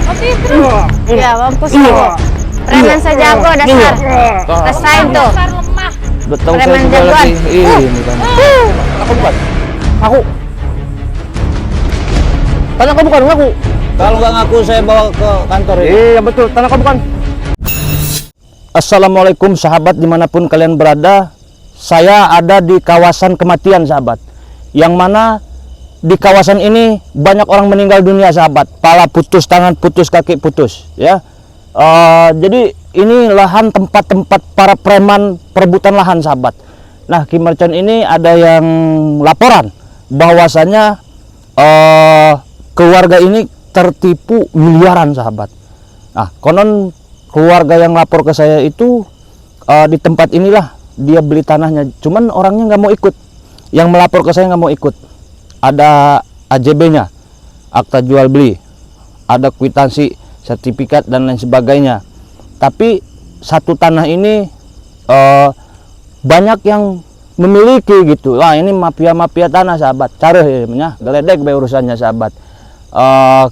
Oke, terus. Ya, mampus kamu. Preman sejago dasar. Rasain tuh. Dasar lemah. Betul saya Preman juga jagoan. lagi. Ini kan. Aku bukan. Aku. Tanah kau bukan ngaku. Kalau nggak ngaku saya bawa ke kantor ini. Iya betul. Tanah kau bukan. Assalamualaikum sahabat dimanapun kalian berada. Saya ada di kawasan kematian sahabat. Yang mana di kawasan ini banyak orang meninggal dunia sahabat. Pala putus, tangan putus, kaki putus. Ya. Jadi ini lahan tempat-tempat para preman perebutan lahan sahabat. Nah, Ki Mercon ini ada yang laporan bahwasanya keluarga ini tertipu miliaran sahabat. Nah, konon keluarga yang lapor ke saya itu di tempat inilah dia beli tanahnya. Cuman orangnya nggak mau ikut. Yang melapor ke saya nggak mau ikut. Ada AJB-nya, akta jual beli, ada kwitansi, sertifikat dan lain sebagainya. Tapi satu tanah ini banyak yang memiliki gitu. Wah, ini mafia tanah sahabat. Cari ya, geledek be urusannya sahabat.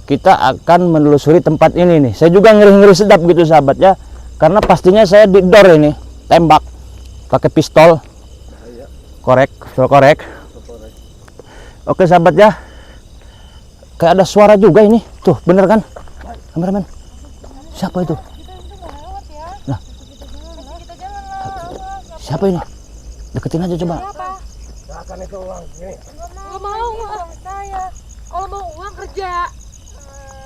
Kita akan menelusuri tempat ini nih. Saya juga ngeri-ngeri sedap gitu sahabat ya. Karena pastinya saya didor ini, tembak pakai pistol. Korek. Oke sahabat ya. Kayak ada suara juga ini. Tuh, bener kan? Kameramen. Siapa itu? Nah. Siapa ini? Deketin aja coba. Silakan itu uang ini. Enggak mau uang saya. Kalau mau uang kerja.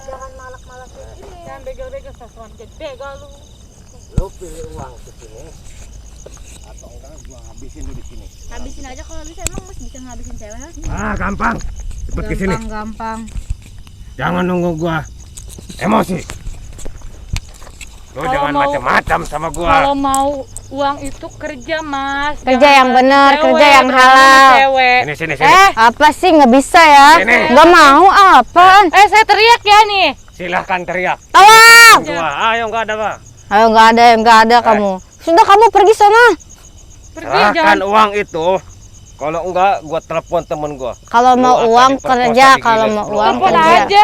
Jangan malak-malak kayak gini. Jangan begal-begal sasuan jadi begal lu. Lu pilih uang ke sini atau enggak gua habisin lu di sini. Habisin aja kalau bisa, emang Mas bisa ngabisin cewek. Gampang. Cepet ke sini. Gampang. Jangan nunggu gua emosi. Lu Kalau jangan mau- macam-macam sama gua. Kalau mau uang itu kerja, Mas. Kerja Jangan yang benar, cewek, kerja yang jangan halal. cewek. Sini. Apa sih nggak bisa ya? Sini. Nggak mau apaan? Saya teriak ya nih. Silahkan teriak. Tolong! Gua, ayo nggak ada apa. Ayo nggak ada kamu. Sudah kamu pergi sana. Pergi Serahkan jangan. uang itu. Kalau enggak, gua telepon temen gua. Kalau Lu mau akan uang diperkosa kerja, di kalau Giles mau Bro. uang Telepon kerja. aja.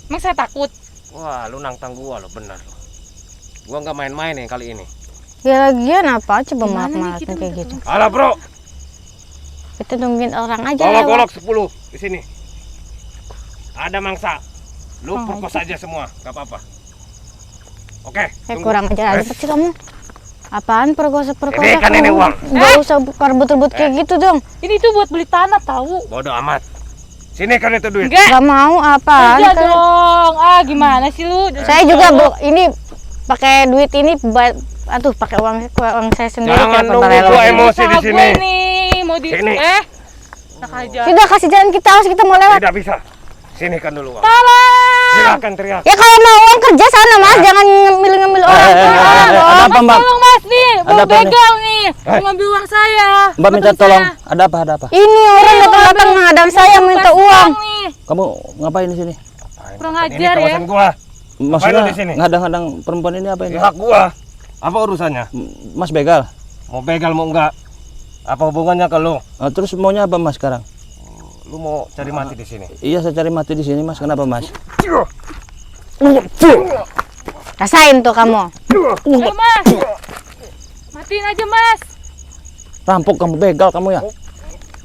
Emang saya takut. Wah, lu nantang gua lo bener. Gua nggak main-main nih kali ini. Ya lagian apa coba Gimana nih malak-malakin kita kayak minta gitu. Alah bro, Kita nungguin orang aja bawa lewat. golok 10 di sini. Ada mangsa. Lu Oh, perkosa aja semua, nggak apa-apa. Oke. Tunggu. Kurang aja Eh, sih kamu. Apaan perkosa Ini kan ini uang. Gak usah rebut-rebut kayak gitu dong. Ini tuh buat beli tanah tahu. Bodoh amat. Sini kan itu duit. Enggak. Gak mau apaan? Kerja Kan? dong. Gimana sih lu? Saya juga ini pakai duit ini pakai uang saya sendiri. Jangan kenapa nunggu rela? gua emosi di Usaha sini. gue nih mau di Sini. Enak aja. Sudah kasih jalan kita, harus kita mau lewat. Tidak bisa. Sini kan dulu uang. Tolong. Silakan teriak. Ya kalau mau uang kerja sana mas, jangan ngambil orang. Ada apa mbak? Tolong Mas nih, Ada mau apa nih? begal nih, mau ngambil uang saya. Mbak minta Betul tolong. saya. Ada apa? Ini orang datang-datang menghadang saya minta Kasih uang. nih. Kamu ngapain di sini? Kurang Ini ajar ya. kawasan gua. Maksudnya lu di sini? ngadang-ngadang perempuan ini apa ini? Hak gua. Apa urusannya? Mas begal. Mau begal mau enggak? Apa hubungannya ke lu? Terus maunya apa Mas sekarang? Lu mau cari mati di sini? Iya saya cari mati di sini Mas. Kenapa Mas? Rasain tuh kamu. Ayo Mas, matiin aja Mas. Rampok kamu begal kamu ya?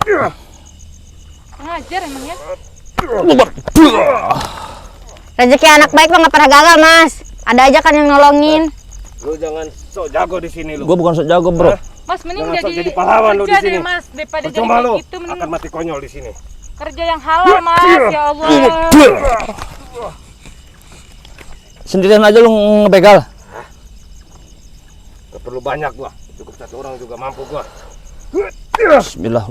Kurang ajar emangnya. Rezeki anak baik mah nggak pernah gagal mas. Ada aja kan yang nolongin. Lu jangan sok jago di sini lu. Gua bukan sok jago bro. Mas mending Jangan sok jadi jadi pahlawan lu di kerja deh sini. Mas daripada jadi Percuma lu kayak gitu mending akan mati konyol di sini. kerja yang halal Mas. Ya Allah. Sendirian aja lu ngebegal. Gak perlu banyak gua. Cukup satu orang juga mampu gua. Bismillah.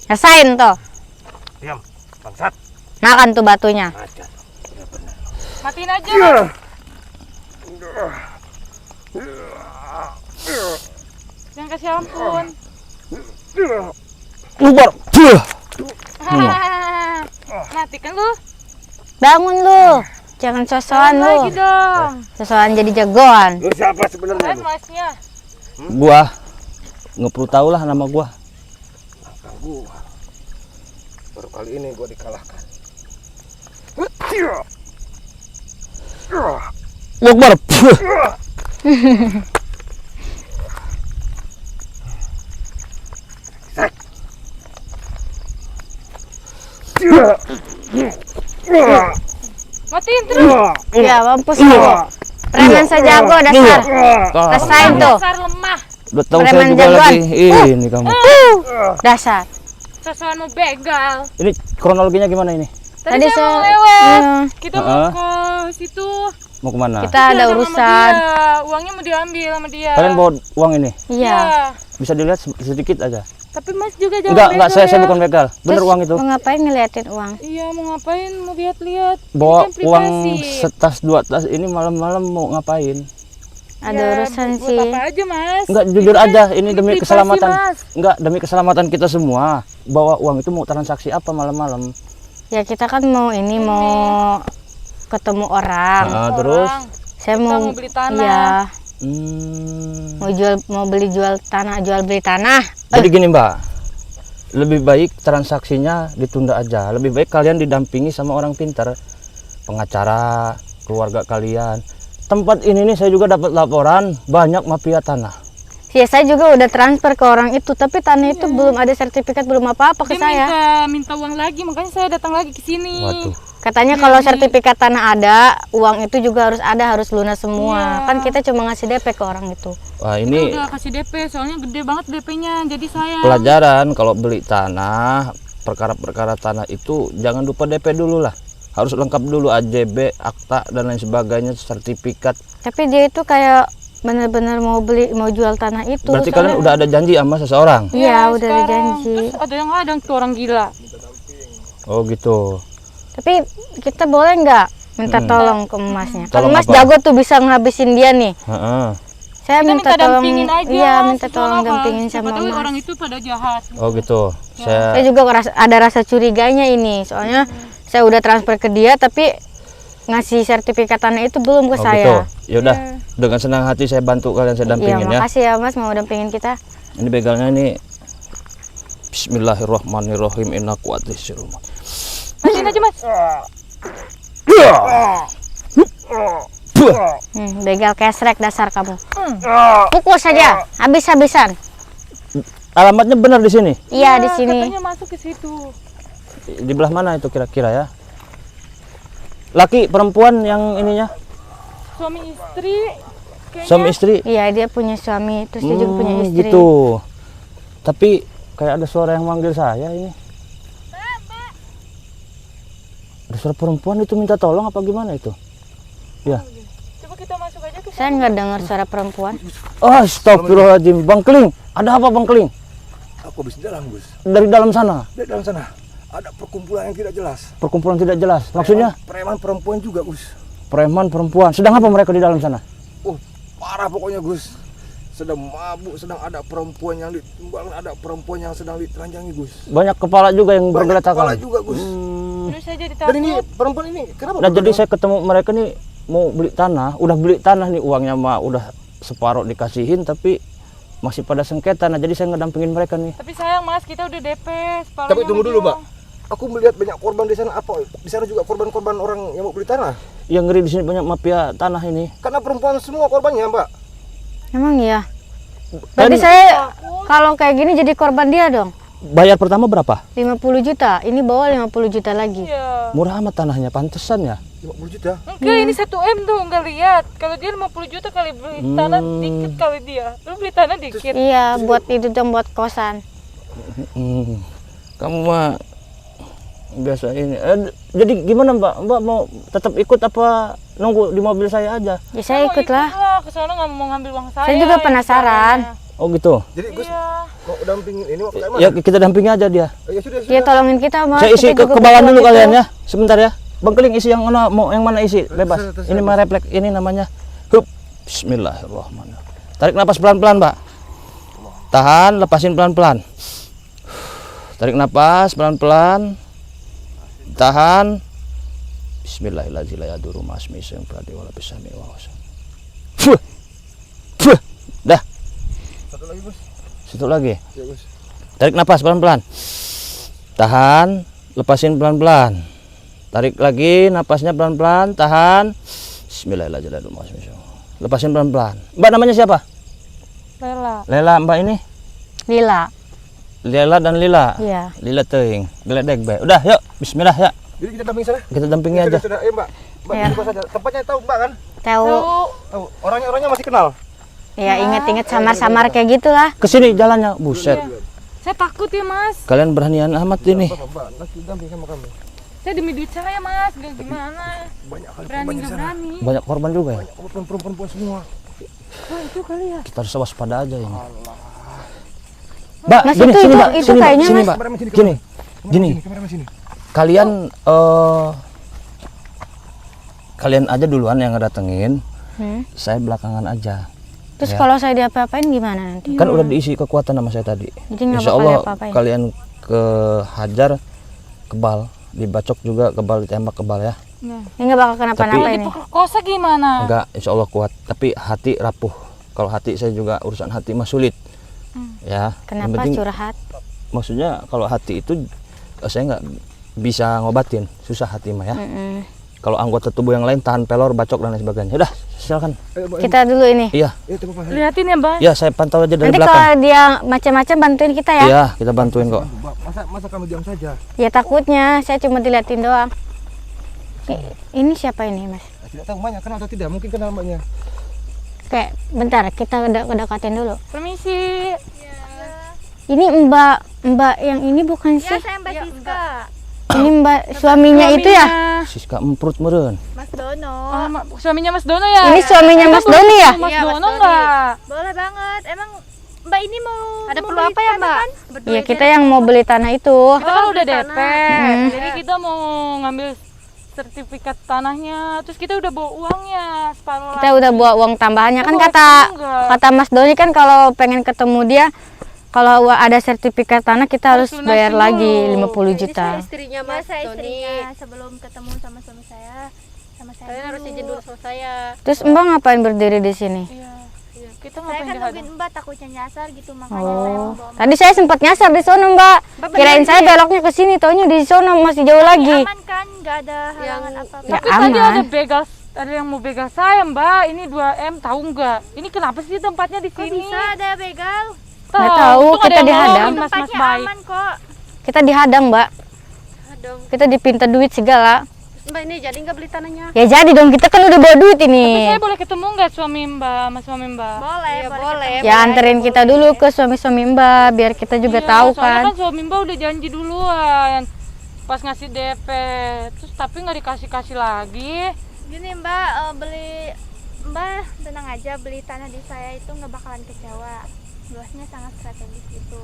Rasain tuh. Diam, bangsat. Makan tuh batunya. Ajar. Matiin aja Mas. Jangan kasih ampun. Mati kan lu? Bangun lu. Jangan sosokan lu. Lagi dong. Sosokan jadi jagoan. Lu siapa sebenarnya Kalian lu? Masnya. Gua nggak perlu tahu lah nama gua. Baru kali ini gua dikalahkan. Akbar. Matiin terus. Ya, mampus lu. Preman sejago dasar. Rasain tuh. Dasar lemah. Udah tahu saya Preman juga jagoan. lagi. Ini kamu. Dasar. Sosokan mau begal. Ini kronologinya gimana ini? Tadi saya mau saya- lewat. iya. Kita mau ke situ. Mau kemana? Kita ada Sama urusan. dia. Uangnya mau diambil sama dia. Kalian bawa uang ini? Iya. Bisa dilihat sedikit aja. Tapi Mas juga jangan Enggak, begal saya ya. bukan begal. Bener Terus uang itu. mau ngapain ngeliatin uang? Iya, mau ngapain? Mau lihat-lihat. Bawa Ini kan uang privasi. setas 2 tas ini malam-malam mau ngapain? Ada Ya, urusan buat sih. apa aja, Mas? Enggak, jujur Ini kan aja, ini demi privasi, keselamatan. Mas. Enggak, demi keselamatan kita semua. Bawa uang itu mau transaksi apa malam-malam? Ya kita kan mau ini mau ketemu orang. Nah, terus Kita Saya mau beli tanah. Iya, hmm, mau jual tanah, jual beli tanah. jadi gini, Mbak. Lebih baik transaksinya ditunda aja. Lebih baik kalian didampingi sama orang pintar, pengacara, keluarga kalian. Tempat ini nih saya juga dapat laporan banyak mafia tanah. Ya saya juga udah transfer ke orang itu, tapi tanah itu belum ada sertifikat, belum apa-apa ke Dia saya. minta uang lagi, makanya saya datang lagi ke sini. Waduh. Katanya kalau sertifikat tanah ada, uang itu juga harus ada, harus lunas semua. Iya. Kan kita cuma ngasih DP ke orang itu. Wah, Kita ini udah kasih DP, soalnya gede banget DP-nya. Jadi saya pelajaran kalau beli tanah, perkara-perkara tanah itu jangan lupa DP dulu lah. Harus lengkap dulu AJB, akta dan lain sebagainya, sertifikat. Tapi dia itu kayak bener-bener mau jual tanah itu. Berarti soalnya- kalian udah ada janji sama seseorang. Iya, udah ada sekarang. janji. Terus ada yang ngadang tuh orang gila. Oh gitu. Tapi kita boleh nggak minta tolong ke emasnya? Kan Tolong Mas apa? jago tuh bisa ngabisin dia nih. Heeh. Saya Kita minta tolong. dampingin aja. Iya, minta tolong Soalnya dampingin siapa sama tahu Mas. orang itu pada jahat. Oh gitu. Saya Saya juga ada rasa curiganya ini, soalnya saya udah transfer ke dia tapi ngasih sertifikat tanah itu belum ke oh saya. gitu. Yaudah, dengan senang hati saya bantu kalian, saya Iya, dampingin ya. makasih ya Mas mau dampingin kita. Ini begalnya ini. Bismillahirrahmanirrahim. Inna kuatisirul. Matiin aja, Mas. Begal kesrek dasar kamu. Pukul saja, habis-habisan. Alamatnya benar di sini. Iya di sini. Katanya masuk ke situ. Di belah mana itu kira-kira ya? Laki perempuan yang ininya? Suami istri. Kayaknya Suami istri? Iya dia punya suami, terus dia juga punya istri. Gitu. Tapi kayak ada suara yang manggil saya ini. Ada suara perempuan itu minta tolong apa gimana itu? Ya. Coba kita masuk aja ke Saya nggak dengar suara perempuan. Astagfirullahaladzim. Bang Keling, ada apa Bang Keling? Aku habis dalam, Gus. Dari dalam sana, Dari dalam sana ada perkumpulan yang tidak jelas. perkumpulan tidak jelas. Maksudnya Preman perempuan juga, Gus. preman perempuan. Sedang apa mereka di dalam sana? Oh, parah pokoknya, Gus. Sedang mabuk, sedang ada perempuan yang ditimbang, ada perempuan yang sedang ditelanjangi, Gus. Banyak kepala juga yang Banyak kepala bergeletakan. juga, Gus. Terus saya jadi Dan ini takut. perempuan ini kenapa? Nah jadi saya ketemu mereka nih mau beli tanah, udah beli tanah nih, uangnya mah udah separuh dikasihin tapi masih pada sengketa. Nah jadi saya ngedampingin mereka nih. Tapi sayang, Mas, kita udah DP. separuhnya Tapi tunggu sama dulu, dia. Mbak. Aku melihat banyak korban di sana. Apa di sana juga korban-korban orang yang mau beli tanah? Yang ngeri di sini banyak mafia tanah ini. Karena perempuan semua korbannya, Mbak. Emang iya. Berarti Dan saya kalau kayak gini jadi korban dia dong. bayar pertama berapa? 50 juta. Ini bawa 50 juta lagi. Iya. Murah amat tanahnya, pantesan ya. 50 juta. Enggak, ini 1 M tuh, enggak lihat. Kalau dia 50 juta kali beli tanah dikit kali dia. Lu beli tanah dikit. Iya, buat itu dong buat kosan. Kamu mah biasa ini. Jadi gimana Mbak? Mbak mau tetap ikut apa nunggu di mobil saya aja? Ya saya ikut lah. Ke sana nggak mau ngambil uang saya. Saya juga yang penasaran. Oh gitu. Jadi Gus Iya. mau dampingin ini mau kayak mana? Ya kita dampingi aja dia. Ya sudah, Dia tolongin kita, Mas. Saya isi Kita ke juga bawah butuh dulu gitu. kalian ya. Sebentar ya. Bang Keling isi yang mana, mau yang mana isi? Bebas. Ini mah refleks ini namanya. Hup. Bismillahirrahmanirrahim. Tarik napas pelan-pelan, Mbak. Tahan, lepasin pelan-pelan. Tarik napas pelan-pelan. Tahan. Bismillahirrahmanirrahim. La yadurru ma'asmi syai'un wala bisami wa wasan. Dah. Satu lagi, Gus. Situ lagi. Ya, Gus. Tarik napas pelan-pelan. Tahan, lepasin pelan-pelan. Tarik lagi napasnya pelan-pelan, tahan. Bismillahirrahmanirrahim. Lepasin pelan-pelan. Mbak namanya siapa? Lela. Lela, Mbak ini? Lila. Lela dan Lila. Iya. Lila teuing. Geledek bae. Udah, yuk. Bismillah ya. Jadi kita dampingi sana. Kita dampingi aja. Sudah, Mbak. Mbak Ya. coba saja. Tempatnya tahu Mbak kan? Tahu. Tahu. Orangnya masih kenal. Ya inget-inget samar-samar kayak gitulah. Ke sini jalannya. Buset. Saya takut ya mas. Kalian beranian amat ini. Mbak, nanti dampingi sama kami. Saya demi duit saya mas. Gak gimana. Banyak kali Berani korbannya gak sana. berani. Banyak korban juga ya. Perempuan semua. Oh itu kali ya. Kita harus waspada aja ini. Mbak, Mas, gini, itu- sini, itu- Mbak. itu Sini, Mbak. kayaknya, Sini, Mas. Mbak. Kameramen sini, Gini. Gini. Kameramen sini. Kalian kalian aja duluan yang ngedatengin. Saya belakangan aja. Terus Ya. kalau saya diapa-apain gimana nanti? Kan udah diisi kekuatan sama saya tadi. Jadi nggak Insya bakal Allah diapa-apain. kalian kehajar kebal, dibacok juga kebal, ditembak kebal ya. Ini nggak bakal kenapa-napa ini. Diperkosa gimana? Enggak, insya Allah kuat. Tapi hati rapuh. Kalau hati saya juga urusan hati mah sulit. Ya. yang Kenapa penting, curhat? maksudnya kalau hati itu saya nggak bisa ngobatin, susah hati mah ya. Kalau anggota tubuh yang lain tahan pelor, bacok dan lain sebagainya. Udah, silakan. Ayo, Mbak. Kita dulu ini. Iya, Lihatin ya mbak. ya saya pantau aja dari Nanti belakang. kalau dia macam-macam bantuin kita ya. Iya, kita bantuin kok. Mbak, masa kami diam saja? Ya takutnya saya cuma diliatin doang. Ini siapa ini mas? Tidak tahu Mbaknya kenal atau tidak, mungkin kenal Mbaknya. Kayak bentar kita kedekatin dulu. Permisi. Ini mbak yang ini bukan sih? Saya Mbak Siska, Ini mbak suaminya itu ya? Siska emprut meren. Mas Dono. Oh, suaminya Mas Dono ya? Ini suaminya Mas Doni ya? Mas Iya, Mas Dono Doni. enggak? Boleh banget. Emang Mbak ini mau Ada mau perlu beli apa ya, tanah Mbak? kan? Berdua Iya aja. kita yang mau beli tanah itu. Kita kan udah beli DP. tanah. Jadi kita mau ngambil sertifikat tanahnya. Terus kita udah bawa uangnya separuh. Kita udah bawa uang tambahannya kan Bawa kata enggak? Mas Doni kan kalau pengen ketemu dia kalau ada sertifikat tanah kita harus Harus lunasin bayar dulu. lagi 50 Ini juta. saya istrinya Ya, Mas saya Doni. istrinya sebelum ketemu sama suami saya. Sama saya Kalian harus izin dulu sama saya. Terus Mbak ngapain berdiri di sini? Iya. Kita Saya ngapain kan dihadang? nungguin Mbak takutnya nyasar gitu makanya saya mau Oh, bawa tadi saya sempat nyasar di sono Mbak. Kirain saya beloknya ke sini, taunya di sono masih jauh lagi. aman kan, nggak ada halangan apa-apa. Ya Tapi tadi aman. ada begal, ada yang mau begal saya mbak. Ini 2M tahu nggak? Ini kenapa sih tempatnya di Kok sini? bisa ada begal? Nggak tahu, untung ada kita yang dihadang. nolongin, mas Tempatnya baik. aman kok. Kita dihadang Mbak. Dong. Kita dipinta duit segala. Mbak ini jadi nggak beli tanahnya? Ya jadi dong kita kan udah bawa duit Tapi ini. saya boleh ketemu nggak suami mbak, sama suami mbak? Boleh, Iya, boleh. boleh. ketemu. Ya anterin kita dulu ke suami-suami Mbak biar kita juga Iya, tahu soalnya kan. kan suami mbak udah janji duluan pas ngasih DP, terus tapi nggak dikasih lagi. Gini Mbak, Mbak tenang aja, beli tanah di saya itu nggak bakalan kecewa. Luasnya sangat strategis gitu.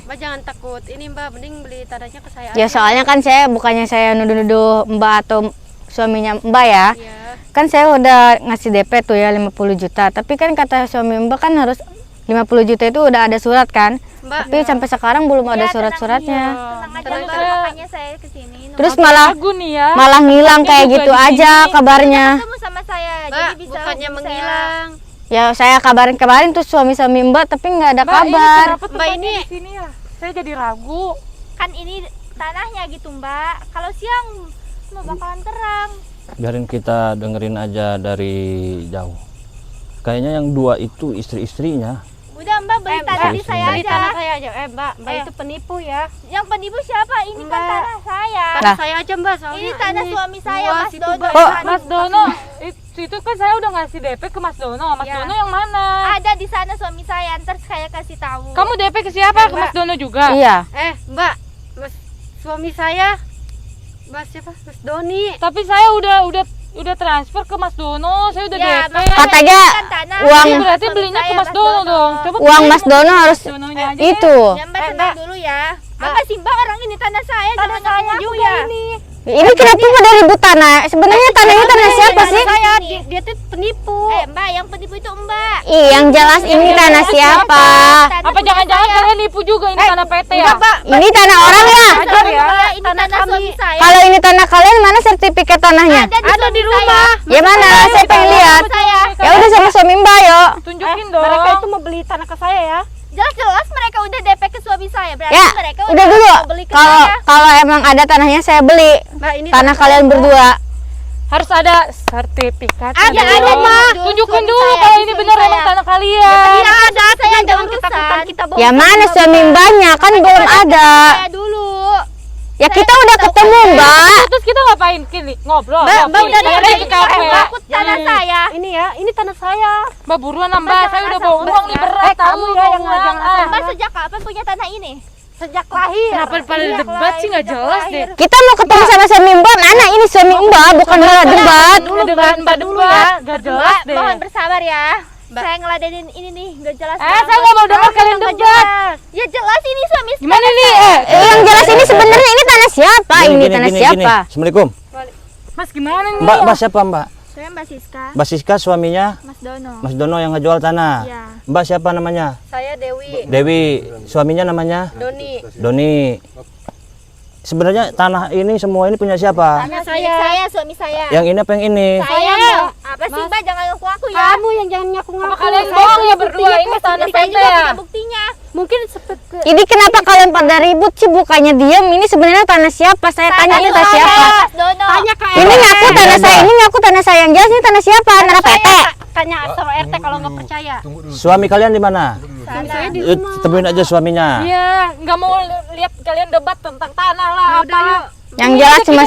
Mbak jangan takut. Ini Mbak mending beli tanahnya ke saya. Ya aja. soalnya kan saya bukannya saya nuduh-nuduh Mbak atau suaminya Mbak ya. Iya. Kan saya udah ngasih DP tuh ya 50 juta. Tapi kan kata suami Mbak kan harus 50 juta itu udah ada surat kan. Mbak, Tapi sampai sekarang belum ada Ya, surat-suratnya. Tenang aja Tenang, Mbak, Mbak. makanya saya kesini. Terus Aku malah ragu nih ya. malah ngilang kayak juga gitu di aja sini. kabarnya. Ketemu sama saya, Mbak, jadi bisa bukannya hubungi menghilang. Ya saya kabarin kemarin tuh suami-suami Mbak tapi nggak ada Mbak, ini kabar. kenapa Mbak, tempatnya ini- di sini ya? Saya jadi ragu. Kan ini tanahnya gitu Mbak. Kalau siang mau bakalan terang. Biarin kita dengerin aja dari jauh. Kayaknya yang dua itu istri-istrinya. Udah Mbak beli tanah di saya Beli aja. tanah saya aja. Mbak, Mbak Eh. itu penipu ya. Yang penipu siapa? Ini kan Mbak. tanah saya. Tanah saya aja Mbak, soalnya Ini tanah suami saya, luas Mas itu, Dono. Mbak. Oh. Mas Dono, itu kan saya udah ngasih DP ke Mas Dono. Mas Ya. Dono yang mana? Ada di sana suami saya, ntar saya kasih tahu. Kamu DP ke siapa? Ke Mas Dono juga? Iya. Mbak, Mas suami saya Mas siapa? Mas Doni. Tapi saya udah transfer ke Mas Dono. Saya udah Ya, DP. makanya Katanya ini kan tanah. uang- Jadi Berarti suami belinya ke saya, Mas Dono dong. Coba Uang belinya Mas ke Dono harus Dononya aja itu. Ya Mbak tenang dulu ya. Apa sih Mbak, orang ini tanah saya, jangan ngaku juga ini. Ini kenapa pada ribut tanah? Sebenarnya tanah ini tanah siapa sih? Saya dia tuh penipu. Mbak, yang penipu itu Mbak. Ih, yang jelas ini tanah siapa? Tanah Apa suami jangan-jangan saya. kalian nipu juga ini tanah PT ya? Ini tanah orang ya? Ajar ya. Ini tanah suami saya. Kalau ini tanah kalian mana sertifikat tanahnya? Ada di rumah. Ya mana? Saya pengen lihat. Saya. Ya udah sama suami Mbak yuk. Tunjukin dong. Mereka itu mau beli tanah ke saya ya. Jelas-jelas mereka udah DP ke suami saya. Berarti Ya, mereka udah dulu. mau beli ke Kalau saya. kalau emang ada tanahnya saya beli. Mbak, ini Tanah kalian berdua. Harus ada sertifikat. Ada, Mak. Tunjukin Suami dulu saya, kalau ini suami benar saya. emang tanah kalian. Iya ada, saya jangan ketakutan kita Ya mana suami mbaknya kan belum ada. Saya dulu. Ya kita udah ketemu mbak. Terus kita ngapain kini? Ngobrol. Mbak, ngopi. udah Saya ada lagi ke kafe. Takut tanah saya. ini ya, ini tanah saya. Mbak buruan Mbak, saya udah bawa uang nih berat tahu kamu ya yang uang. ngajak Mbak sejak kapan punya tanah ini? Sejak lahir. Kenapa pada debat sih nggak jelas deh. Kita mau ketemu sama suami mbak. Mana ini suami mbak bukan malah debat. Mbak debat, nggak jelas deh. Mohon bersabar ya. Saya ngeladenin ini nih, nggak jelas. Saya nggak mau dengar kalian debat. Ya jelas ini suami saya. Gimana nih? Yang jelas ini sebenarnya ini tanah siapa? Ini tanah siapa? Assalamualaikum. Mas gimana nih? Mbak siapa Mbak? Saya Mbak Siska, Mbak Siska suaminya Mas Dono. Mas Dono yang ngejual tanah. Iya. Mbak siapa namanya? Saya Dewi, Dewi. Suaminya namanya Doni. Doni. Sebenarnya tanah ini semua ini punya siapa? Tanah saya, suami saya. Yang ini apa yang ini? Saya Mbak. Apa sih Mbak, jangan ngaku-ngaku ya. Kamu yang jangan ngaku-ngaku. Kalian Saya bohong punya ya berdua, buktinya ini kok. tanah Saya juga PT ya. punya buktinya. Mungkin seperti Ini kenapa kalian pada ribut sih? Bukannya diam. Ini sebenarnya tanah siapa? Saya tanya ini tanah siapa? Mas Dono. tanya ke Ini ngaku tanah saya. Ini ngaku tanah saya. Yang jelas ini tanah siapa? Tanah PT. tanya sama RT kalau nggak percaya. Suami kalian di mana? Sana. Temuin aja suaminya. Iya, nggak mau lihat kalian debat tentang tanah lah apa. Yang jelas cuma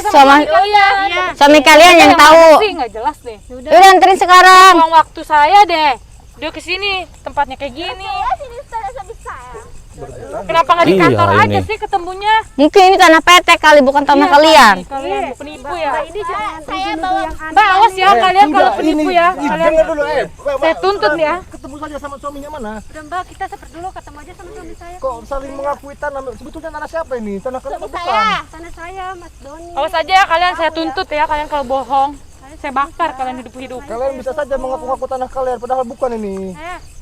suami kalian yang tahu. Sih nggak jelas deh. Udah anterin sekarang. Buang waktu saya deh. Dia kesini tempatnya kayak gini. Jelas ini tanah suami saya. Kenapa nggak di Iya, kantor aja ini. sih ketemunya? Mungkin ini tanah PT kali bukan tanah kalian. Kalian penipu ya. Ini jangan Saya bawa Mbak awas ya kalian kalau penipu ya. Kalian Dengar dulu saya tuntut ya. Ketemu saja sama suaminya mana? Udah Mbak, kita seperti dulu ketemu aja sama suami saya. Kok saling mengakui tanah? Sebetulnya tanah siapa ini? Tanah kalian suami apa saya. bukan? Tanah saya, Mas Doni. Awas aja ya kalian saya tuntut ya kalian kalau bohong. Saya bakar kalian hidup-hidup. Kalian bisa saja mengaku-ngaku tanah kalian, padahal bukan ini.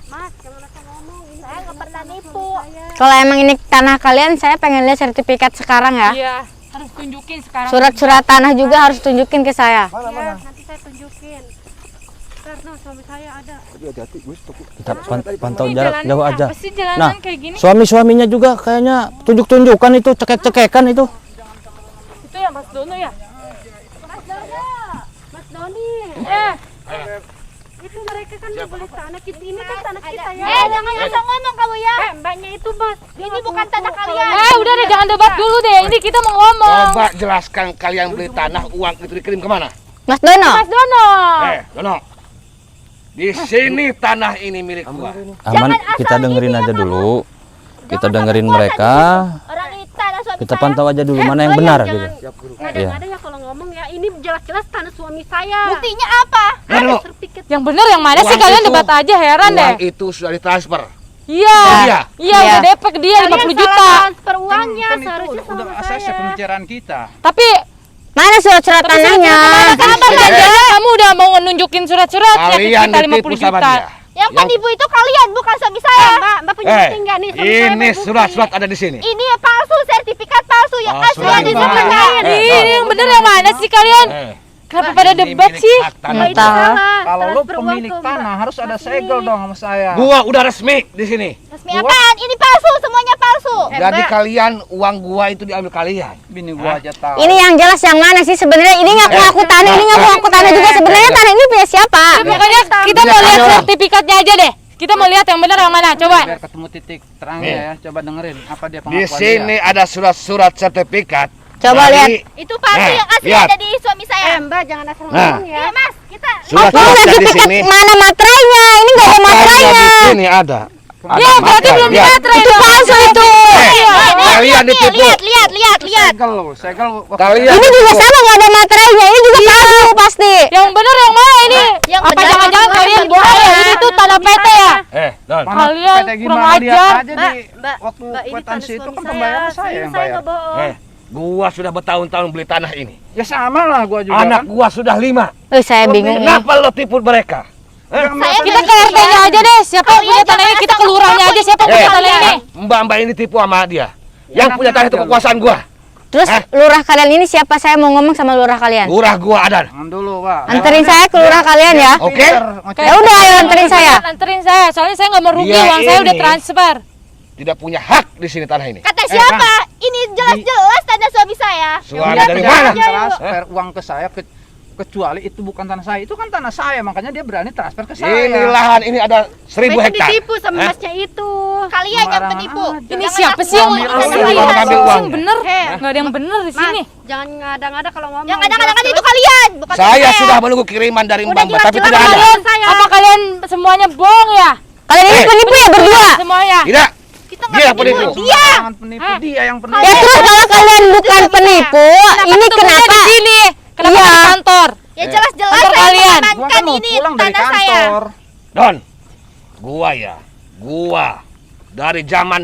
Mas, jangan asal ngomong. Ini Saya nggak pernah nipu. Kalau emang ini tanah kalian, saya pengen lihat sertifikat sekarang ya. Iya, harus tunjukin sekarang. Surat-surat tanah juga harus tunjukin ke saya. Mana? nanti saya tunjukin. Karena suami saya ada. Hati-hati, Gus. Kita pantau Ini jarak jalan jauh aja. Apa sih jalanan Nah, kayak gini? suami-suaminya juga kayaknya tunjuk-tunjukkan itu, cekek-cekekan itu. Itu ya Mas Dono ya? Mas Doni, itu mereka kan mau beli tanah kita. Ini kan tanah kita ya. Jangan asal ngomong kamu ya. Mbaknya itu Mas. Ini bukan tanah kalian. Udah deh jangan debat dulu deh. Ini kita mau ngomong. Coba jelaskan kalian beli tanah, uang itu dikirim kemana? Mas Dono, Mas Dono. Dono. Di sini tanah ini milik gua. Aman, kita dengerin aja dulu. Kita dengerin mereka. Orang ini tanah suami Kita saya. pantau aja dulu mana yang benar gitu. Ada ya kalau ngomong ya. Ini jelas-jelas tanah suami saya. Buktinya apa? Dono, Sertifikat. Yang benar yang mana sih Uang kalian itu- debat aja heran deh. uang itu sudah ditransfer. Iya. Iya. Iya udah DP ke dia 50 juta. Transfer uangnya seharusnya sama saya. pembicaraan kita. Tapi mana surat-surat tanahnya? sabar aja. Kamu udah mau nunjukin surat-surat ya ke Kalian kita ditipu 50 sama juta. dia. Yang penipu itu kalian, bukan suami saya. Mbak punya bukti nggak nih? Suami saya Ini berbukti. surat-surat ada di sini. Ini palsu, sertifikat palsu yang Palsu asli ada di gimana? sana. Ini yang benar yang mana sih kalian? Kenapa pada debat sih? Nggak Itu tahu. salah. Kalau lu Transfer uang pemilik ke Mbak tanah harus ada Asmi. segel dong sama saya. Gua udah resmi di sini. Resmi apaan? Ini palsu, semuanya palsu. Jadi kalian uang gua itu diambil kalian. Bini gua aja tahu. Ini yang jelas yang mana sih sebenarnya? Ini ngaku-ngaku tanah, ini ngaku-ngaku tanah juga. Sebenarnya tanah ini punya siapa? Pokoknya kita mau lihat sertifikatnya aja deh. Kita mau lihat yang benar yang mana, coba. Biar ketemu titik terangnya ya. Coba dengerin apa dia Di pengakuan sini ada surat-surat sertifikat. Coba dari- lihat. Itu palsu, Nah, yang asli lihat. ada di suami saya. Mbak jangan asal Nah. ngomong ya. Iya mas, kita Ini Surat-surat di sertifikat sini. mana materainya? Ini nggak ada Makanya materainya. di sini ada. Ya berarti belum lihat. dibaterai Itu dong. palsu itu. Kalian ditipu. lihat. segel lu, segel Kalian Ini juga sama nggak ada materainya. Ini juga palsu pasti. Yang benar yang mana ini? Yang Apa benar jangan-jangan yang kalian benar. bohong ya? Ini tuh tanah PT ya? Don. Kalian kurang ajar. aja di Mbak, waktu Mbak, ini kwitansi tanah itu suami kan pembayaran saya yang Saya bayar. nggak bohong. Gua sudah bertahun-tahun beli tanah ini. Ya sama lah gua juga Anak kan. gua sudah 5. Saya bingung ini. Kenapa lo tipu mereka? Kita ke RT-nya aja deh. Siapa yang punya tanah ini? Kita ke lurahnya aja. Siapa yang punya tanah ini? Mbak-mbak ini tipu sama dia. Yang punya tanah itu kekuasaan gua. Terus lurah kalian ini siapa? Saya mau ngomong sama lurah kalian. Lurah gua ada. Jangan dulu, Pak. Anterin saya ke lurah kalian ya. Oke? Ya udah, ayo anterin saya. Anterin saya. Soalnya saya nggak merugi. Dia Uang saya udah ini- transfer. tidak punya hak di sini tanah ini. Kata siapa? Ini jelas-jelas tanah suami saya. Suara Dia dari tidak mana? akan transfer uang ke saya kecuali itu bukan tanah saya. Itu kan tanah saya, makanya dia berani transfer ke saya. Ini lahan ini ada 1000 Mereka hektar. ditipu sama masnya itu. Kalian yang Sembarangan penipu. aja. Ini Jangan siapa ngaku sih yang ngaku ngambil tanah uang? saya. Kalau ngambil uang. yang bener? Nggak ada yang bener di Mas, sini. jangan ngada-ngada kalau ngomong. Yang kadang-kadang itu kalian, bukan Saya sudah menunggu kiriman dari Udah Mbak Mbak, tapi jelas-jelas tidak ada. saya. Apa kalian semuanya bohong ya? Kalian ini penipu ya berdua. Semuanya. Tidak. Kita Dia nggak penipu. penipu. Dia. Jangan penipu, dia yang penipu. Ya terus kalau kalian bukan penipu, ini Ketemunya kenapa? di sini? Kenapa Iya. di kantor? Ya jelas-jelas Kantor saya kalian. Gua kan mengamankan mau ini pulang dari tanah saya. kantor. Don, gua dari zaman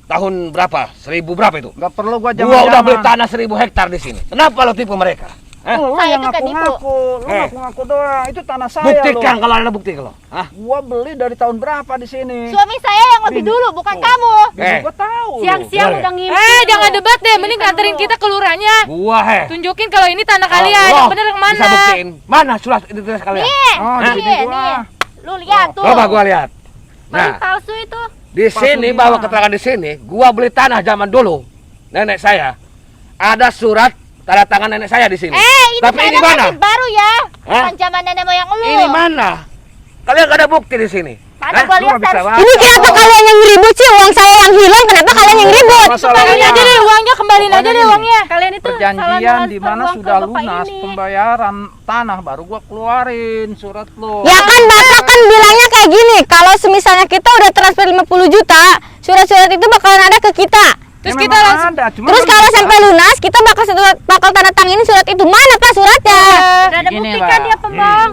tahun berapa? 1000 berapa itu? Gak perlu gua Gua zaman-zaman. udah beli tanah 1000 hektar di sini. Kenapa lo tipu mereka? Lu Saya yang itu kan ngaku-ngaku, lu ngaku-ngaku doang. Itu tanah saya Buktikan loh. kalau ada bukti kalau. Hah? Gua beli dari tahun berapa di sini? Suami saya yang lebih dulu, bukan kamu. Bini gua tahu. loh. Siang-siang Bener. udah ngimpi. Jangan debat deh, mending nganterin kita ke lurahnya. Gua Tunjukin kalau ini tanah kalian, Allah, yang bener yang mana? Bisa buktiin. Mana surat identitas kalian? Nih, Oh, di sini nih, gua. nih. Lu lihat tuh. Coba gua lihat. Paling Nah, palsu itu. di sini Palsu bawa gimana? keterangan di sini, gua beli tanah zaman dulu. Nenek saya ada surat tanda tangan nenek saya di sini. Ini Tapi ini tanah mana? masih baru ya. Hah? Bukan zaman nenek moyang lu. Ini mana? Kalian gak ada bukti di sini. Mana Hah? gua Lu lihat nggak bisa harus. baca. Ini kenapa kalian yang ribut sih? Uang saya yang hilang, kenapa kalian yang ribut? Kembaliin aja deh uangnya, kembaliin aja Pokoknya deh gini. uangnya. Kalian itu salah Perjanjian di transfer mana uang ke sudah bapak lunas ini. pembayaran tanah baru gua keluarin surat lo. Ya kan Bapak kan bilangnya kayak gini, kalau semisalnya kita udah transfer 50 juta, surat-surat itu bakalan ada ke kita. Terus Ya, kita memang langsung ada, cuman Terus kan kalau bisa. sampai lunas, kita bakal tanda tangani surat itu. Mana Pak suratnya? Udah ada Gini, bukti Pak. kan dia pembang.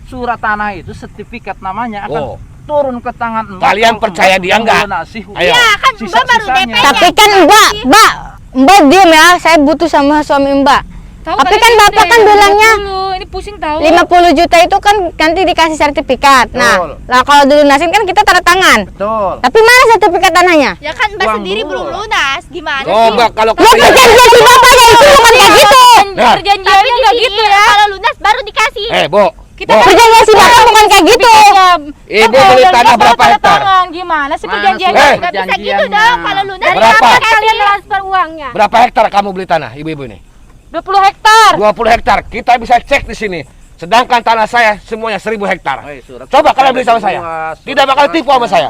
Surat tanah itu sertifikat namanya akan Oh. turun ke tangan Mbak. Kalian kalau percaya Mbak dia nggak? melunasi Ayo. Ya kan Mbak baru sisa-sisanya. DP-nya. Tapi kan Mbak diem ya, saya butuh sama suami Mbak. tahu Tapi kalian kan ini Bapak deh, kan bilangnya dulu. Ini pusing tahu. 50 juta itu kan nanti dikasih sertifikat. Nah, Betul. lah kalau dilunasin kan kita tanda tangan. Betul. Tapi mana sertifikat tanahnya? Ya kan Mbak Uang sendiri dulu belum lah. lunas. Gimana Coba sih? kalau Lo perjanjian si Bapaknya itu bukan kayak gitu. Nah. Perjanjiannya Tapi nggak di gitu sini ya. kalau lunas baru dikasih. Bo. Kita Bo. Perjanjian si Bapak bukan kayak gitu. Ibu beli tanah berapa hektar? Gimana sih Mana perjanjiannya? surat Nggak bisa gitu perjanjiannya? dong. Kalau lunas Berapa? dikasih. Kalian transfer uangnya. Berapa hektar kamu beli tanah, ibu-ibu ini? 20 hektar. 20 hektar. Kita bisa cek di sini. Sedangkan tanah saya semuanya 1000 hektar. Hei, surat Coba kalian beli sama surat saya. surat Tidak bakal surat tipu sama saya.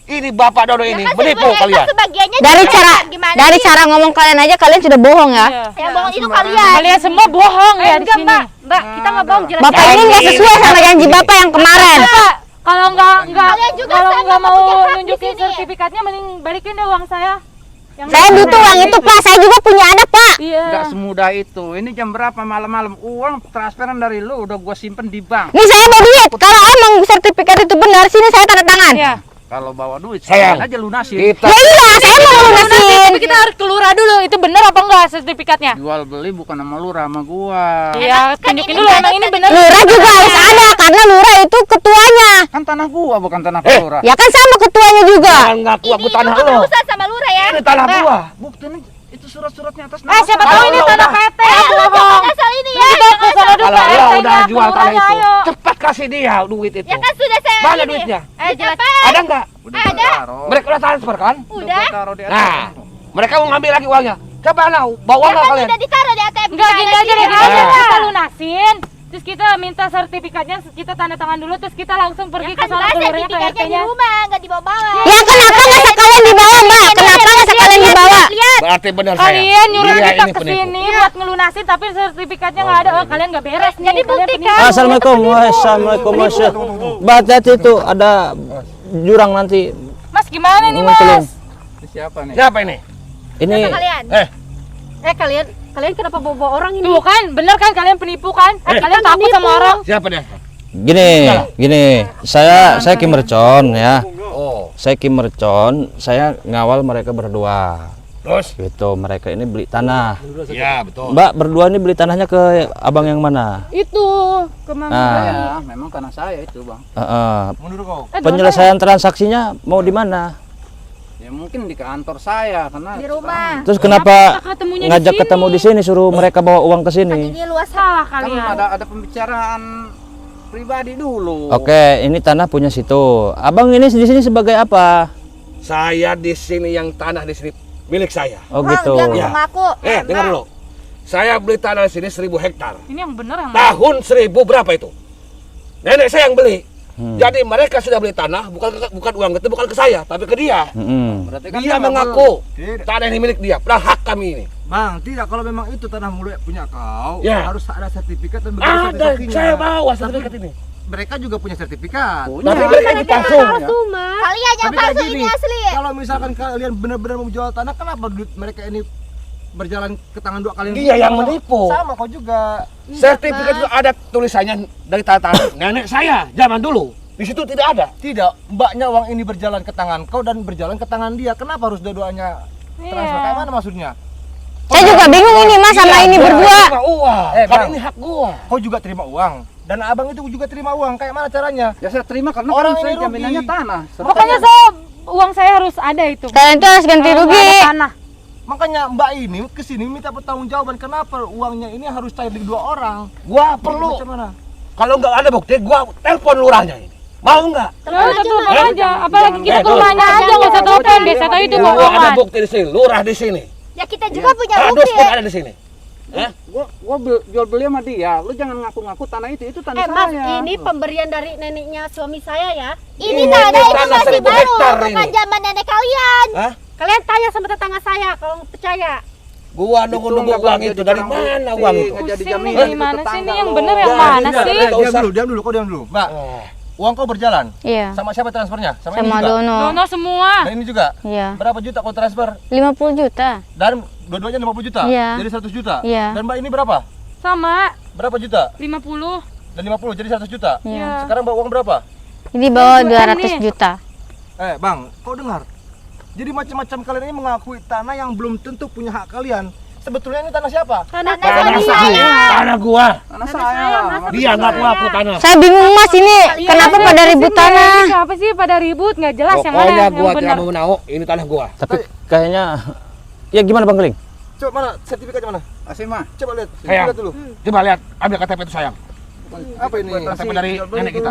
Ini Bapak Dodo ini Ya kan menipu 1000 hektar kalian. sebagiannya Dari di cara gimana dari sih? cara ngomong kalian aja kalian sudah bohong ya. Iya. Yang bohong itu kalian. Kalian semua bohong ya di Enggak, sini. Mbak. Mbak, kita nggak bohong jelas. Bapak ini nggak sesuai sama janji Bapak yang kemarin. Pak, kalau nggak Kalian juga kalau sama, nggak nggak mau punya hak di nunjukin sini. sertifikatnya, mending balikin deh uang saya. Yang Saya butuh uang itu Pak, saya juga punya ada Pak. Iya. Nggak semudah itu. Ini jam berapa malam-malam? Uang transferan dari lu udah gua simpen di bank. Nih saya mau duit, kalau emang sertifikat itu benar, sini saya tanda tangan. Iya. Kalau bawa duit, Sayang. aja lunasin. Kita Ya iya, saya mau lunasin. Tapi kita harus ke lurah dulu, itu benar apa enggak sertifikatnya? Jual beli bukan sama lurah sama gua. Iya, kan tunjukin ini dulu kan emang ini benar. Lurah juga harus ada karena lurah itu ketuanya. Kan tanah gua bukan tanah lurah. Ya kan sama ketuanya juga. jangan ngaku aku Ini tanah lu lo. berurusan sama lurah ya. Ini tanah Mbak, gua. Bukti nih itu surat-suratnya atas nama. Ah, siapa saya. tahu ini Kalau tanah udah- PT. lu jangan asal ini ya. Kita ke sana dulu Kalau Pak, lo RT-nya, udah jual tanah kelurahnya, itu, ayo. cepat kasih dia duit itu. Ya kan sudah saya Mana ini. duitnya? Jelas. Ada nggak? Udah Ada. gua taruh. Mereka udah transfer kan? Udah gua taruh di atas. Nah, mereka mau ngambil lagi uangnya. Coba nah, bawa Ya nggak kan kalian? sudah ditaruh di ATM. Enggak gini aja deh, Ah. kita lunasin. Terus kita minta sertifikatnya, kita tanda tangan dulu, terus kita langsung pergi Ya ke kan sana Mbak, ke lurahnya ke sertifikatnya di RT-nya. rumah, nggak dibawa-bawa. Ya kenapa nggak sekalian dibawa Mbak? Kenapa nggak sekalian dibawa? Berarti benar saya. Kalian nyuruh Dia kita ini ke penipu. sini buat ngelunasin tapi sertifikatnya nggak ada. Oh, kalian nggak beres nih. Jadi kalian buktikan. penipu. Assalamualaikum. Assalamualaikum. Hati-hati itu ada jurang nanti. Mas gimana nih Ngomong tolong. Mas? Ini siapa nih? Siapa ini? Ini Kalian. Kalian kenapa bawa orang ini? Tuh kan, bener kan kalian penipu kan? Kalian kita takut nipu. sama orang. Siapa dia? gini. Saya Kim Mercon ya. Oh, Saya Kim Mercon, saya ngawal mereka berdua. terus? Gitu, mereka ini beli tanah. Ya, betul. Mbak berdua ini beli tanahnya ke abang yang mana? Itu ke Mang Nah, Ya, memang tanah saya itu, Bang. Mundur kau. penyelesaian transaksinya mau di mana? Ya mungkin di kantor saya karena Di rumah. Terus kenapa ketemunya di ngajak sini? ketemu di sini suruh mereka bawa uang ke sini? Ini luas salah kan kalian. ada pembicaraan pribadi dulu. Oke, ini tanah punya situ. Abang ini di sini sebagai apa? Saya di sini yang tanah di sini milik saya. Oh Bang, gitu. dia Ya. mengaku. Dengar dulu. Saya beli tanah di sini 1000 hektar. Ini yang bener yang mana? Tahun 1000 berapa itu? Nenek saya yang beli. Jadi mereka sudah beli tanah, bukan uang itu bukan ke saya, tapi ke dia. Berarti kan Dia mengaku tanah ini milik dia, padahal hak kami ini. Bang, tidak, kalau memang itu tanah mulut punya kau, Ya. harus ada sertifikat dan Ada, saya bawa sertifikat ini. Mereka juga punya sertifikat. Tapi mereka ini palsu. Mas. Kalian yang Tapi kayak palsu gini, ini asli. kalau misalkan kalian benar-benar mau jual tanah, kenapa duit mereka ini berjalan ke tangan dua kalian? Dia yang menipu. Sama kau juga. Sertifikat itu ada tulisannya dari tanah nenek saya zaman dulu. Di situ tidak ada. Tidak, mbaknya uang ini berjalan ke tangan kau dan berjalan ke tangan dia. Kenapa harus dua-duanya transfer? Kayak mana maksudnya? Saya juga bingung ini Mas sama ini berdua. Terima uang. Bang. Kalau ini hak gua. Kau juga terima uang dan abang itu juga terima uang. Kayak mana caranya? Ya saya terima karena Orang kan saya ini rugi. jaminannya tanah. Pokoknya uang saya harus ada itu. Kalian itu harus ganti Kalau nggak rugi. ada tanah. Makanya mbak ini kesini minta pertanggungjawaban kenapa uangnya ini harus cair di dua orang. Gua perlu. Macam mana? Kalau nggak ada bukti, gua telepon lurahnya ini. Mau nggak? Terus telepon aja. Apalagi kita ke Tuh. rumahnya aja nggak usah telepon. Biasa tahu itu Gua ada bohongan. bukti di sini, lurah di sini. Ya kita juga punya Kardus bukti. pun ada di sini. Gua jual beli sama dia. Lu jangan ngaku-ngaku tanah itu tanah Mas, saya. ini pemberian dari neneknya suami saya ya. Ini Ini tanah itu tanah masih 1000 baru, hektar bukan ini. zaman nenek kalian. Kalian tanya sama tetangga saya kalau percaya. Gua nunggu-nunggu uang itu dari mana uang itu? Nggak jadi Pusing jaminan nih, itu mana sih tetangga ini yang lo. bener yang Ya, mana tidak, sih? Diam dulu, kau diam dulu. Mbak, uang kau berjalan. Iya. Sama siapa transfernya? Sama, ini Sama juga. Dono. Dono semua. Dan ini juga. Iya. Berapa juta kau transfer? 50 juta. Dan dua-duanya 50 juta? Iya. Jadi 100 juta? Iya. Dan mbak ini berapa? Sama Berapa juta? 50. Dan 50 jadi 100 juta? Iya. Sekarang bawa uang berapa? Ini bawa Bukan 200 nih. juta. Bang, kau dengar? Jadi macam-macam kalian ini mengakui tanah yang belum tentu punya hak kalian. Sebetulnya ini tanah siapa? Tanah Tanah suami saya. saya. Tanah gua. Tanah saya. Dia ngaku-ngaku tanah. Saya bingung Mas ini kenapa pada ribut tanah? Siapa sih pada ribut? Nggak jelas yang mana Pokoknya yang gua benar. tidak mau menahu, ini tanah gua. Tapi kayaknya ya gimana Bang Keling? Coba mana? Sertifikatnya mana? Asimah. Coba lihat. Sayang. Lihat dulu. Coba lihat, ambil KTP itu sayang. Apa ini? KTP dari nenek kita.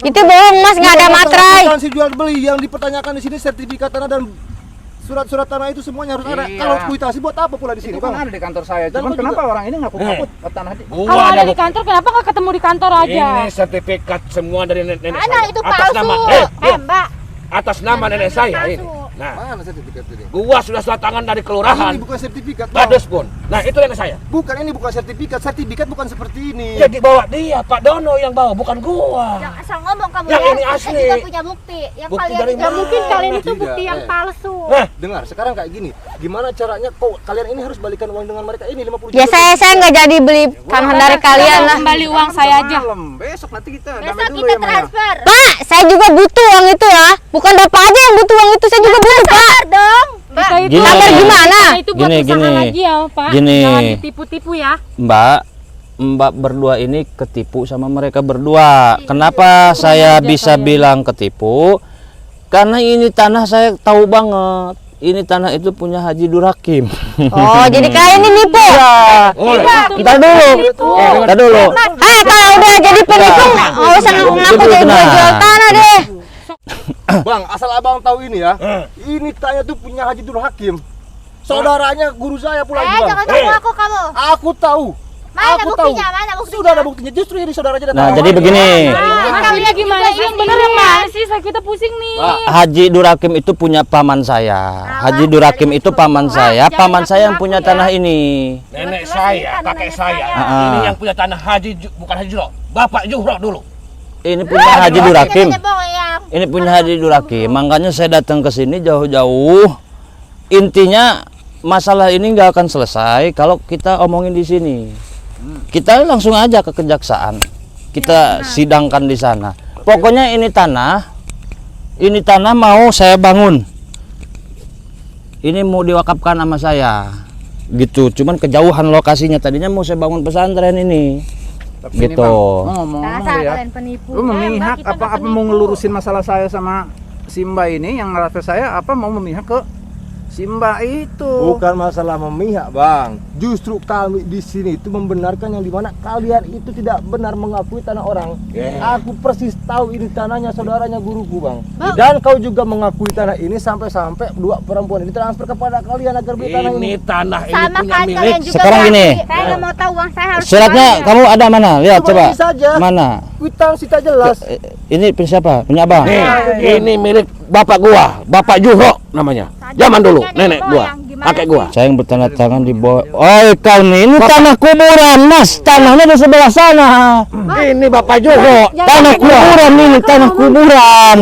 Itu bohong Mas, nggak ada materai. Bukan si jual beli yang dipertanyakan di sini sertifikat tanah dan surat-surat tanah itu semuanya harus ada. Iya. Kalau kuitasi buat apa pula di sini, Itu kan Bang? ada di kantor saya. Dan Cuman lu kenapa juga. orang ini ngaku-ngaku tanah di Gua Kalau ada di bukti. kantor, kenapa nggak ketemu di kantor aja? Ini sertifikat semua dari nenek Mana saya. itu Atas palsu? nama, Mbak. atas nama nenek saya ini. Nah, Mana sertifikat ini? gua sudah tangan dari kelurahan. Ini bukan sertifikat, Bang. Kades pun. Nah, itu nenek saya. Bukan, ini bukan sertifikat. Sertifikat bukan seperti ini. Jadi bawa dia, Pak Dono yang bawa, bukan gua. Jangan asal ngomong kamu Yang ya. ini Kita asli. juga punya bukti. Yang Bukti kalian dari juga mana? Mungkin kalian itu Tidak, bukti yang palsu. Nah, Dengar, sekarang kayak gini. Gimana caranya kok kalian ini harus balikan uang dengan mereka ini 50 juta? Ya saya nggak jadi beli tanah dari kalian lah. Kembali uang saya aja. Malam. Besok nanti kita Besok damai dulu kita ya, Maya. transfer. Pak, saya juga butuh uang itu ya. Bukan Bapak aja yang butuh uang itu, saya juga butuh Pak. Sabar dong. Kita itu Gini. sabar Gimana? Itu buat Gini, usaha gini. lagi ya, Pak. Gini. Jangan ditipu-tipu ya. Mbak berdua ini ketipu sama mereka berdua. Kenapa saya bisa bilang ketipu? Karena ini tanah saya tahu banget. Ini tanah itu punya Haji Durakim. Oh, jadi kalian ini nipu. Ya. Ntar dulu. Ntar dulu. Kalau udah jadi penipu nggak usah ngaku-ngaku jadi jual tanah deh. Bang, asal abang tahu ini ya. Ini tanya tuh punya Haji Dur Hakim. Saudaranya guru saya pula ini, Jangan Bang. ngaku aku kamu. Aku tahu. Mana Aku tahu. buktinya? Mana buktinya? Sudah ada buktinya. Justru ini saudaranya datang. Nah, jadi begini. Maksudnya gimana sih? Yang bener yang mana sih? Kita pusing nih. Haji Durakim itu punya paman saya. Haji Durakim itu paman saya. Paman saya yang punya tanah ini. nenek saya, kakek saya. Ah. Ini yang punya tanah bukan Haji Juhro. Bapak Juhro dulu. Ini punya Haji Durakim. Jangan bohong. Ini punya Haji Durakim. Makanya saya datang ke sini jauh-jauh. Intinya masalah ini nggak akan selesai kalau kita omongin di sini. Kita langsung aja ke kejaksaan. Kita sidangkan di sana. Pokoknya ini tanah mau saya bangun. Ini mau diwakafkan sama saya. Gitu. Cuman kejauhan lokasinya. Tadinya mau saya bangun pesantren ini. Tapi Gitu. ini, Bang, ngomong Dasar ya. kalian penipu. Lu memihak Mbak, kita apa nggak mau penipu. ngelurusin masalah saya sama Simba ini yang ngerasa saya apa mau memihak ke Si Mbak itu. Bukan masalah memihak, Bang. Justru kami di sini itu membenarkan yang dimana kalian itu tidak benar mengakui tanah orang. Aku persis tahu ini tanahnya saudaranya guruku, Bang. Dan kau juga mengakui tanah ini sampai-sampai dua perempuan ini transfer kepada kalian agar beli tanah ini. Tanah ini Sama punya kan milik. kalian juga. Sekarang berarti. gini. Saya nggak mau tahu uang saya harus. Suratnya kembali. kamu ada mana? Lihat Cuma coba. ini saja. Mana? Kwitansi tak jelas. Ini punya siapa? Punya abang. Ini milik bapak gua, Bapak Juhro namanya. Zaman dulu, nenek gua, kakek gua. Saya yang bertanda tangan di bawah. Oh, kau nih, ini tanah kuburan, Mas. Tanahnya di sebelah sana. Ini Bapak Juhro. Tanah kuburan ini, tanah kuburan.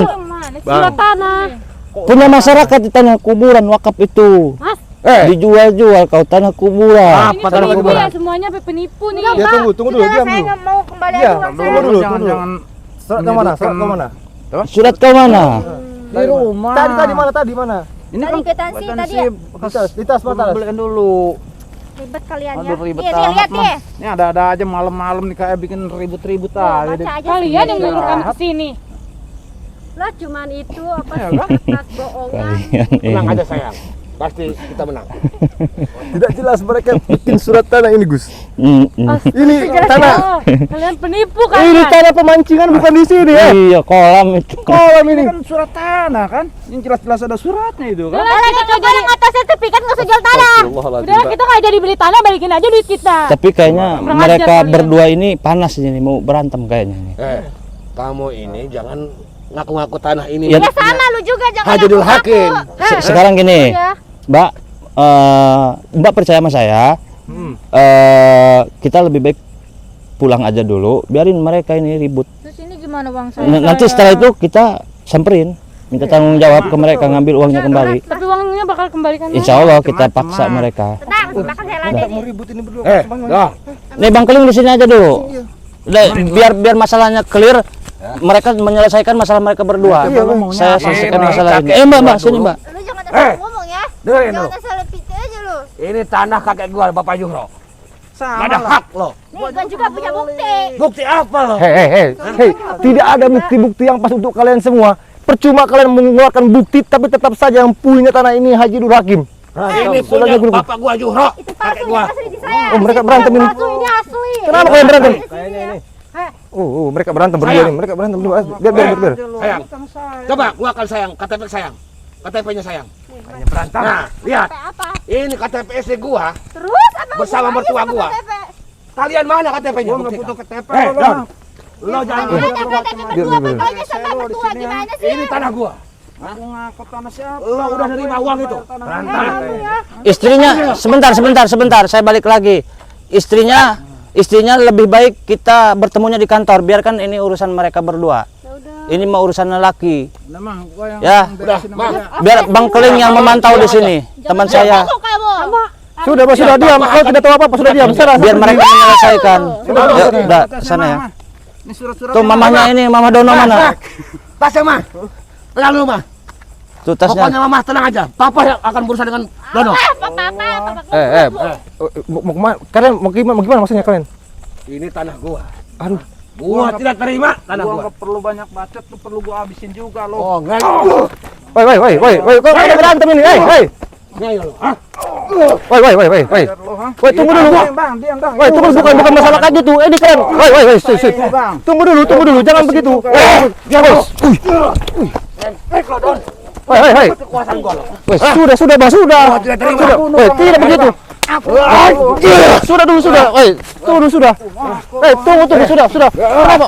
Surat tanah. Punya masyarakat di tanah kuburan, wakaf itu. Mas. Dijual-jual kau tanah kuburan. Ini penipu ya, semuanya penipu nih. Ya tunggu dulu, diam Saya dulu. nggak mau kembali Iya, uang saya. tunggu dulu, tunggu dulu. Jangan Surat ke mana? Surat ke mana? Surat kau mana? di rumah. Tadi mana? Tadi mana? Ini Tadi kwitansi tadi ya. Di tas mana? Beliin dulu. Ribet kalian ya. Aduh ribet Nih, amat lihat mah. nih. Ini ada aja malam-malam nih kayak bikin ribut-ribut aja. Baca aja. Kalian yang nyuruh kami Istirahat. kesini. Lah cuman itu apa Ya, sih kan? kertas bohongan. Tenang aja sayang. Pasti kita menang. Tidak jelas mereka bikin surat tanah ini, Gus. Ini Jelas tanah. oh, kalian penipu Ini kan? tanah pemancingan bukan di sini ya. Iya, kolam itu. Kolam Ini ini. kan surat tanah kan? Yang jelas-jelas ada suratnya itu kan? Udah kita nggak jadi Atas sertifikat nggak usah jual tanah. udah kita nggak jadi beli tanah, balikin aja duit kita. Tapi kayaknya Kurang mereka ajar kalian. berdua ini panas ini mau berantem kayaknya nih. Kamu ini jangan ngaku-ngaku tanah ini. Ya, Ya sama lu juga jangan Hajidul ngaku-ngaku. Hakim. Sekarang gini, Iya. Mbak, Mbak percaya sama saya. Kita lebih baik pulang aja dulu, biarin mereka ini ribut. Terus ini gimana bang saya? Nanti setelah itu kita samperin, minta tanggung jawab ke mereka, ngambil uangnya kembali. Tapi uangnya bakal kembalikan. Insya Allah kita paksa mereka. Tenang, bakal saya ladenin. Mau ribut ini berdua. Dah. Nih Bang Keling di sini aja dulu. Udah, biar masalahnya clear. Mereka menyelesaikan masalah mereka berdua. Saya selesaikan masalah ini. Mbak, sini Mbak. Lu jangan asal ngomong ya. Dengerin Jangan lu. asal pikir aja lu. Ini tanah kakek gua, Bapak Juhro. Sama Gak ada lah. hak lo. Nih, gua juga punya bukti. Bukti apa lo? Hei, tidak ada bukti-bukti yang pas untuk kalian semua. Percuma kalian mengeluarkan bukti, tapi tetap saja yang punya tanah ini Haji Nur Hakim. Ini punya Bapak gua Juhro. Itu Kakek palsu, gua. asli di saya. Oh, mereka berantem ini. Palsu, ini asli. Kenapa kalian berantem? Kayaknya ini. Mereka berantem berdua nih. Mereka berantem berdua. Biar. Sayang. Coba gua akan sayang, KTP sayang. KTP-nya sayang. Berantem. Nah, lihat. Apa? Ini KTP SD gua Terus apa bersama hubungannya mertua sama gua. KTP? Kalian mana KTP-nya? Gua nggak Buktikan. butuh KTP Eh, lo Don. mah. Lo jangan KTP butuh. berdua bedanya sama Saya lo di mertua sini, gimana sih? Ini tanah gua. Aku ngaku tanah siapa? Lo udah nerima uang itu. Berantem. Istrinya sebentar, saya balik lagi. Istrinya lebih baik kita bertemunya di kantor, biarkan ini urusan mereka berdua. Ini mau urusan lelaki. Nah, Mang, gua yang Ya. beresin sama Mang. dia. Biar Bang Keling yang memantau di sini, teman saya. Masuk kamu. Sudah diam. Kau tidak tahu apa-apa, sudah diam. Sekarang. Biar mereka menyelesaikan. Ya, udah sana ya. Ini surat-surat. Tuh mamahnya ini, Mama Dono mana? Tasnya mah. Tenang dulu mah. Tuh tasnya. Pokoknya mama tenang aja. Papa yang akan berusaha dengan Dono. Mau kemana? Kalian mau gimana maksudnya kalian? Ini tanah gua. Aduh. Gua tidak terima tanah Gua gua. nggak perlu banyak bacot, tuh perlu gua habisin juga lo. Oh, enggak. Woi, kau ada berantem ini. Hei. Enggak lo. Hah? Woi. Lo, ha? Woi, tunggu dulu. Diam, Bang. Woi, tunggu bukan masalah kayak gitu. Ini kalian. Woi, sit. Bang. Tunggu dulu. Jangan begitu. Bos. Woi. Kekuasaan gua lo. Woi, sudah, Bang, sudah. Tidak terima. Woi, tidak begitu. Sudah dulu. Woi, tunggu dulu, sudah. Tunggu, sudah. Kenapa?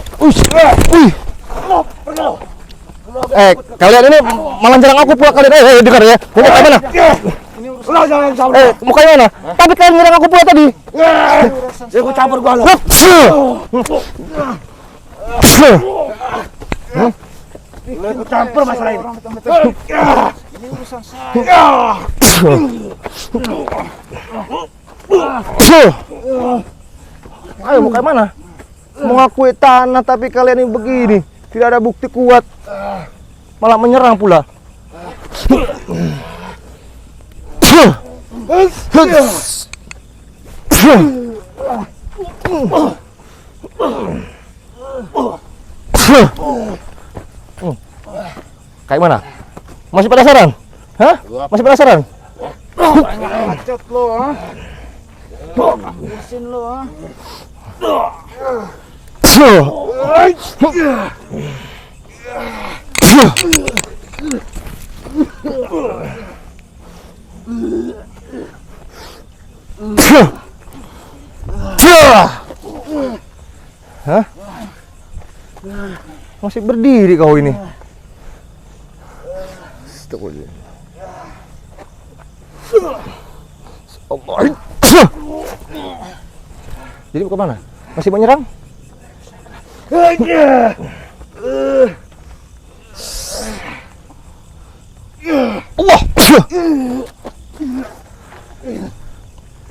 Kalian ini malah jarang aku pula kalian. Dengar ya. Mau kayak mana? Lo jangan campur. Mau kayak mana? Tapi kalian nyerang aku pula tadi. Ikut campur gua lo. Lo ikut campur masalah ini. Ini urusan saya. Ayo mau kayak mana? Mengakui tanah tapi kalian ini begini. Tidak ada bukti kuat. Malah menyerang pula. Kayak mana? Masih penasaran? Hah? Masih penasaran? Bacot lo, ha? Mesin lo, ha? Hah? Masih berdiri kau ini. Astagfirullah. Jadi mau kemana? Masih mau nyerang? Allah.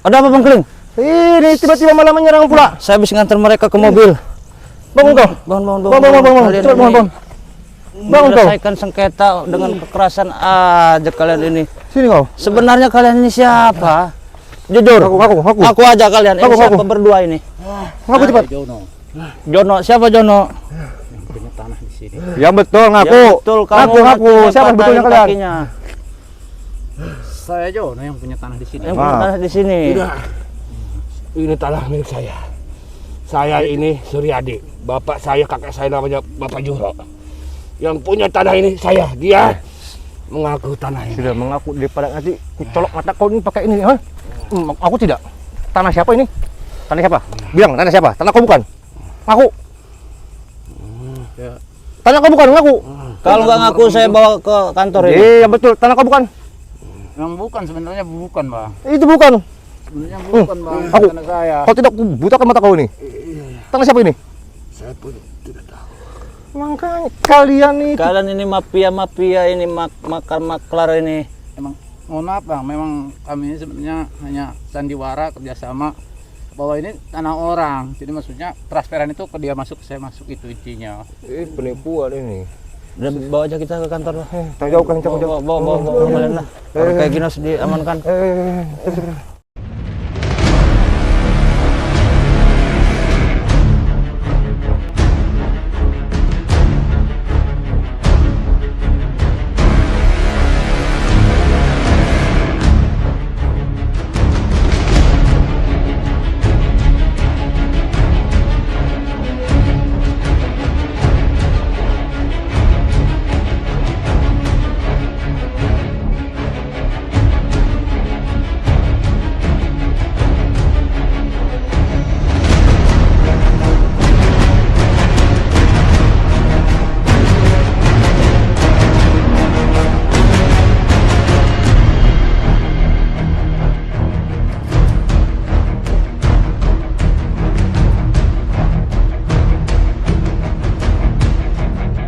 Ada apa Bang Keling? Ini tiba-tiba malah menyerang pula. Saya habis ngantar mereka ke mobil. Bangun kau. Bangun. Bangun. Cepat bangun. Bangun kau. Menyelesaikan sengketa dengan kekerasan aja kalian ini. Sini kau. Sebenarnya kalian ini siapa? Jujur. Aku. Aku aja kalian. Ini siapa berdua ini? Ngaku cepat. Jono. Siapa Jono? Punya tanah di sini. Ya betul, ngaku. Ya, betul, kamu Ngaku. Siapa sebetulnya kalian? kakinya. Saya Jono yang punya tanah di sini. Yang punya tanah di sini. Tidak. Ini tanah milik saya. Saya ini Suryadi. Bapak saya, kakek saya namanya Bapak Juhro. Yang punya tanah ini saya. Dia mengaku tanah ini. Sudah mengaku daripada nanti colok mata kau ini pakai ini, ha? Aku tidak. Tanah siapa ini? Tanah siapa? Bilang tanah siapa? Tanah kau bukan? Ngaku. Tanah kau bukan, ngaku. Kalau nggak ngaku saya bawa ke kantor ini. Iya betul, tanah kau bukan. Yang bukan sebenarnya bukan, Bang. Itu bukan. Sebenarnya bukan, Bang. Aku. Tanah saya. Kau tidak butakan mata kau ini. Tanah siapa ini? Saya pun tidak tahu. Makanya kalian ini. Kalian ini mafia ini maklar ini. Emang mohon maaf, Bang, memang kami ini sebenarnya hanya sandiwara kerjasama bahwa ini tanah orang. Jadi maksudnya transferan itu ke dia masuk, saya masuk, itu intinya. Penipuan ini. Udah bawa aja kita ke kantor lah. Jauhkan, jauh. Bawa kalian lah. Kalau kayak gini harus diamankan.